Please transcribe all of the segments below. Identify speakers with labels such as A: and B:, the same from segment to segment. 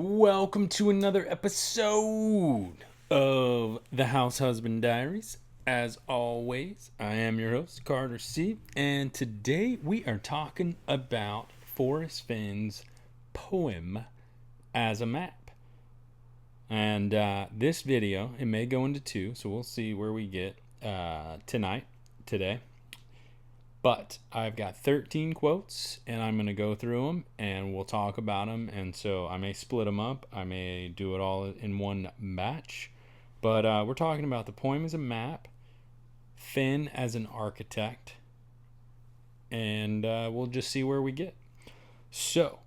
A: Welcome to another episode of the House Husband Diaries. As always, I am your host, Carter C. And today we are talking about Forrest Fenn's poem, As a Map. And this video, it may go into two, so we'll see where we get today. But I've got 13 quotes, and I'm going to go through them, and we'll talk about them. And so I may split them up. I may do it all in one batch. But we're talking about the poem as a map, Fenn as an architect, and we'll just see where we get. So,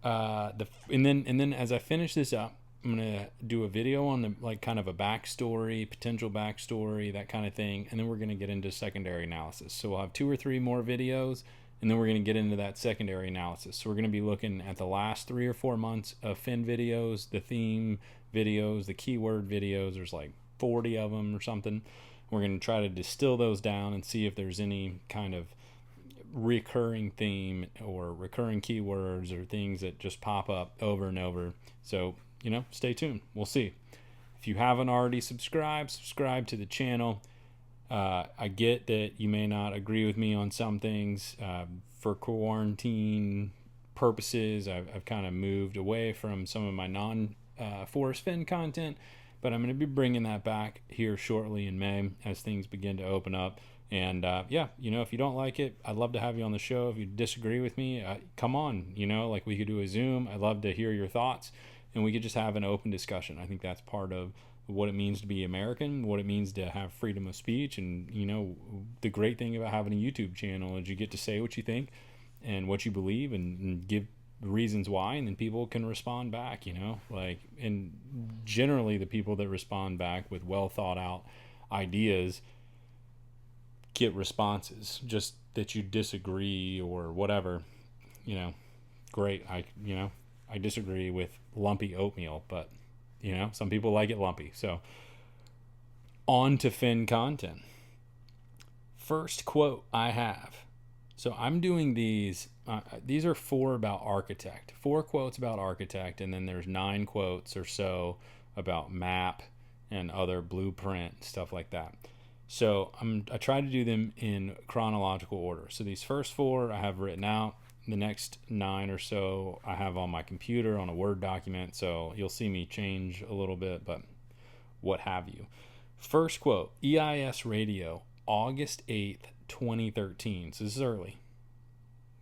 A: and then as I finish this up, I'm gonna do a video on the kind of a backstory, potential backstory, that kind of thing, and then we're gonna get into secondary analysis. So we'll have 2 or 3 more videos, and then we're gonna get into that secondary analysis. So we're gonna be looking at the last 3 or 4 months of Fenn videos, the theme videos, the keyword videos. There's like 40 of them or something. We're gonna try to distill those down and see if there's any kind of recurring theme or recurring keywords or things that just pop up over and over. So stay tuned. We'll see. If you haven't already subscribe to the channel. I get that you may not agree with me on some things. For quarantine purposes, I've kind of moved away from some of my non-Forrest Fenn content, but I'm going to be bringing that back here shortly in May as things begin to open up. And if you don't like it, I'd love to have you on the show. If you disagree with me, come on. Like we could do a Zoom. I'd love to hear your thoughts, and we could just have an open discussion. I think that's part of what it means to be American, what it means to have freedom of speech. And the great thing about having a YouTube channel is you get to say what you think and what you believe, and give reasons why, and then people can respond back. And generally the people that respond back with well thought out ideas get responses. Just that you disagree or whatever, great. I disagree with lumpy oatmeal, but some people like it lumpy. So on to Fenn content. First quote I have. So I'm doing these are 4 about architect, 4 quotes about architect, and then there's 9 quotes or so about map and other blueprint stuff like that. So I try to do them in chronological order. So these first 4 I have written out. The next 9 or so I have on my computer on a Word document. So you'll see me change a little bit, but what have you. First quote, EIS Radio, August 8th, 2013. So this is early.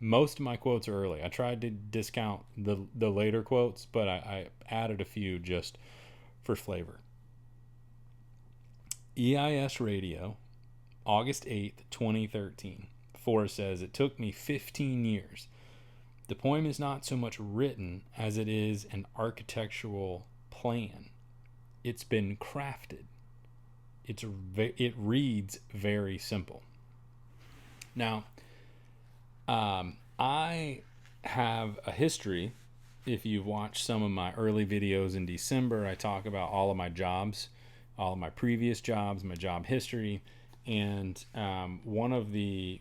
A: Most of my quotes are early. I tried to discount the later quotes, but I added a few just for flavor. EIS Radio, August 8th, 2013. Forrest says, it took me 15 years. The poem is not so much written as it is an architectural plan. It's been crafted. It reads very simple. Now, I have a history. If you've watched some of my early videos in December, I talk about all of my jobs, all of my previous jobs, my job history, and one of the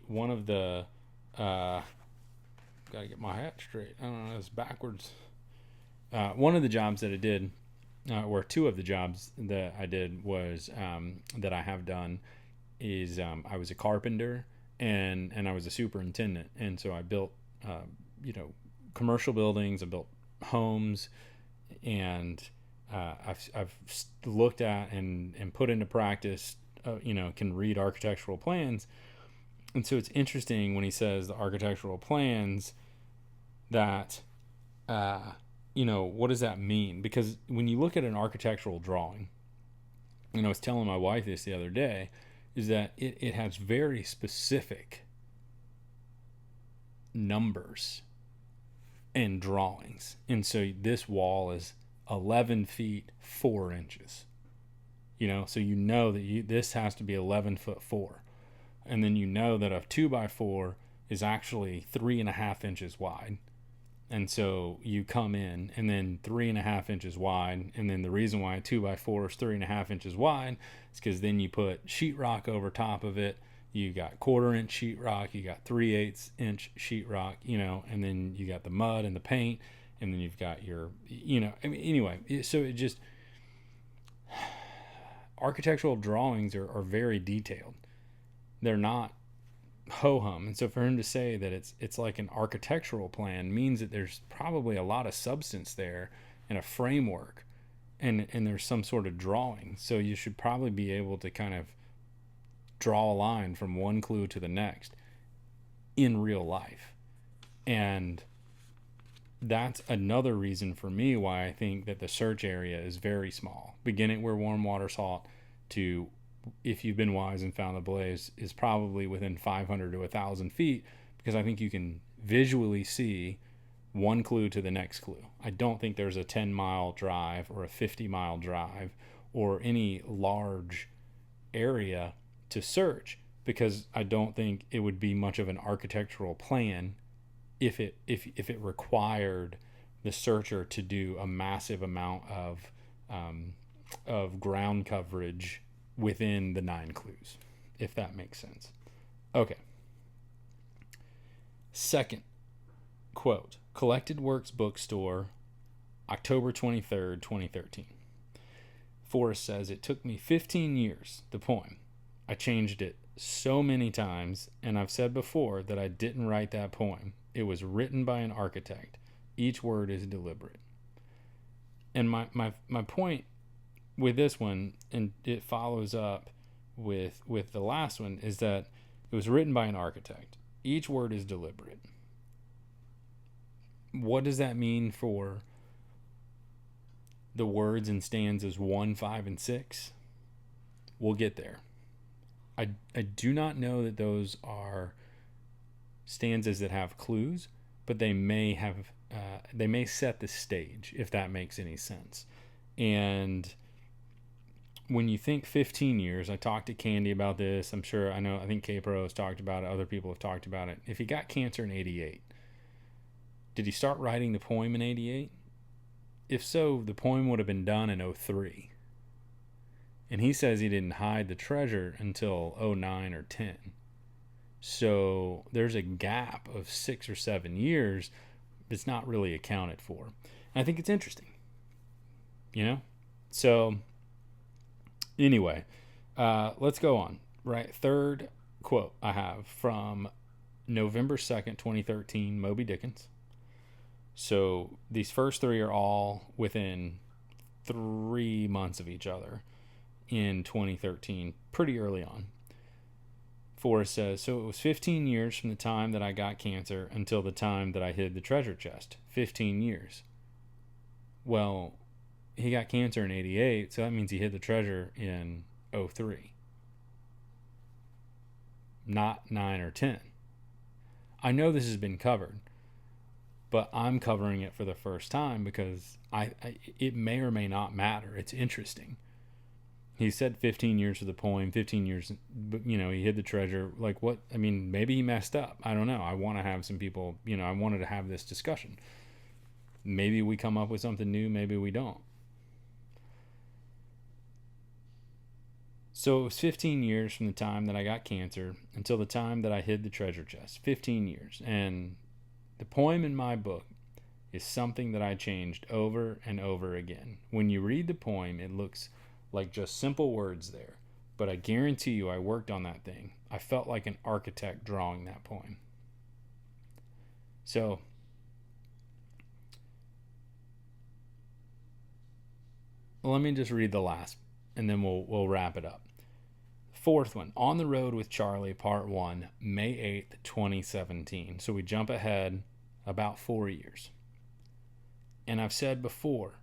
A: gotta get my hat straight. I don't know, it's backwards. One of the jobs that I did, or 2 of the jobs that I did was that I have done is I was a carpenter and I was a superintendent, and so I built commercial buildings. I built homes, and I've looked at and put into practice. Can read architectural plans. And so it's interesting when he says the architectural plans that, what does that mean? Because when you look at an architectural drawing, I was telling my wife this the other day, is that it has very specific numbers and drawings. And so this wall is 11 feet 4 inches. So that this has to be 11 foot 4, and then that a 2x4 is actually 3.5 inches wide, and so you come in and then 3.5 inches wide, and then the reason why a 2x4 is 3.5 inches wide is because then you put sheetrock over top of it. You got 1/4 inch sheetrock, you got 3/8 inch sheetrock, and then you got the mud and the paint, and then you've got your, anyway, so it just, architectural drawings are very detailed. They're not ho-hum. And so for him to say that it's like an architectural plan means that there's probably a lot of substance there and a framework, and there's some sort of drawing. So you should probably be able to kind of draw a line from one clue to the next in real life. And that's another reason for me why I think that the search area is very small. Beginning where warm water salt to, if you've been wise and found the blaze, is probably within 500 to 1,000 feet, because I think you can visually see one clue to the next clue. I don't think there's a 10-mile drive or a 50-mile drive or any large area to search, because I don't think it would be much of an architectural plan if it required the searcher to do a massive amount of ground coverage within the 9 clues, if that makes sense. Okay. Second quote, Collected Works Bookstore, October 23rd, 2013. Forrest says, "It took me 15 years, the poem. I changed it so many times, and I've said before that I didn't write that poem. It was written by an architect. Each word is deliberate." And my point with this one, and it follows up with the last one, is that it was written by an architect. Each word is deliberate. What does that mean for the words in stanzas 1, 5, and 6? We'll get there. I do not know that those are stanzas that have clues, but they may have they may set the stage, if that makes any sense. And when you think 15 years, I talked to Candy about this. I think K-Pro has talked about it. Other people have talked about it. If he got cancer in 88, did he start writing the poem in 88? If so, the poem would have been done in 03. And he says he didn't hide the treasure until 09 or 10. So there's a gap of 6 or 7 years that's not really accounted for. And I think it's interesting. So anyway, let's go on. Right, third quote I have from November 2nd, 2013, Moby Dickens. So these first 3 are all within 3 months of each other in 2013, pretty early on. Forrest says, "So it was 15 years from the time that I got cancer until the time that I hid the treasure chest. 15 years. Well, he got cancer in 88, so that means he hid the treasure in 03. Not 9 or 10. I know this has been covered, but I'm covering it for the first time because it may or may not matter. It's interesting. He said 15 years for the poem, 15 years, but, he hid the treasure. Like, what? I mean, maybe he messed up. I don't know. I want to have some people, I wanted to have this discussion. Maybe we come up with something new. Maybe we don't. So it was 15 years from the time that I got cancer until the time that I hid the treasure chest. 15 years. And the poem in my book is something that I changed over and over again. When you read the poem, it looks like just simple words there. But I guarantee you I worked on that thing. I felt like an architect drawing that poem. So let me just read the last, and then we'll wrap it up. Fourth one, On the Road with Charlie, Part 1, May 8th, 2017. So we jump ahead about 4 years. And I've said before,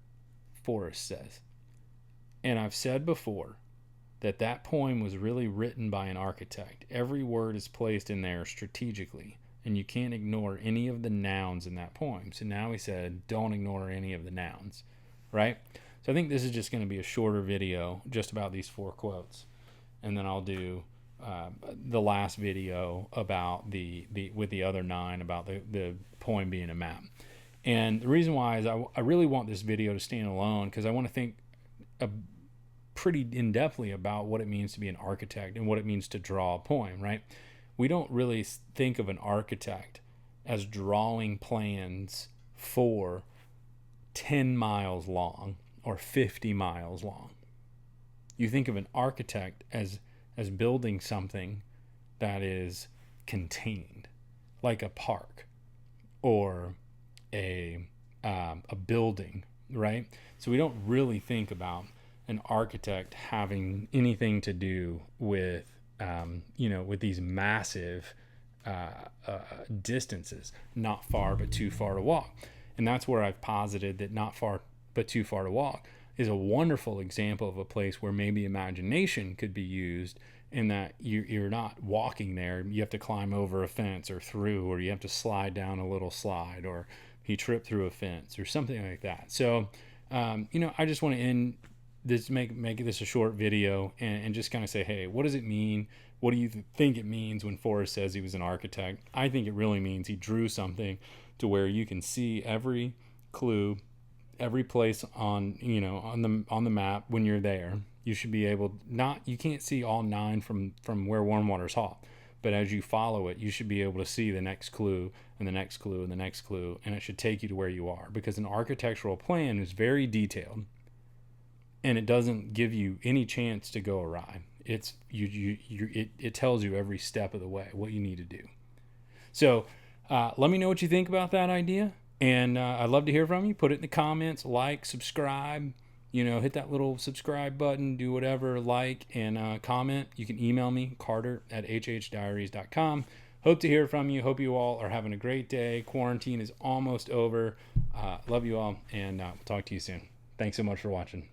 A: Forrest says, and I've said before that poem was really written by an architect. Every word is placed in there strategically, and you can't ignore any of the nouns in that poem. So now he said, don't ignore any of the nouns, right? So I think this is just going to be a shorter video just about these 4 quotes. And then I'll do the last video about with the other 9 about the poem being a map. And the reason why is I really want this video to stand alone because I want to think pretty in-depthly about what it means to be an architect and what it means to draw a poem, right? We don't really think of an architect as drawing plans for 10 miles long or 50 miles long. You think of an architect as building something that is contained, like a park or a building, right? So we don't really think about an architect having anything to do with with these massive distances, not far but too far to walk. And that's where I've posited that not far but too far to walk is a wonderful example of a place where maybe imagination could be used, in that you're not walking there. You have to climb over a fence or through, or you have to slide down a little slide, or he tripped through a fence or something like that. So, I just want to end this, make this a short video, and just kind of say, hey, what does it mean? What do you think it means when Forrest says he was an architect? I think it really means he drew something to where you can see every clue, every place on the map when you're there. You should be able, not, you can't see all 9 from where warm water's hot, but as you follow it, you should be able to see the next clue and the next clue and the next clue, and it should take you to where you are, because an architectural plan is very detailed and it doesn't give you any chance to go awry. It tells you every step of the way what you need to do. So let me know what you think about that idea. And I'd love to hear from you. Put it in the comments, like, subscribe, hit that little subscribe button, do whatever, like, and comment. You can email me, carter@hhdiaries.com. Hope to hear from you. Hope you all are having a great day. Quarantine is almost over. Love you all, and we'll talk to you soon. Thanks so much for watching.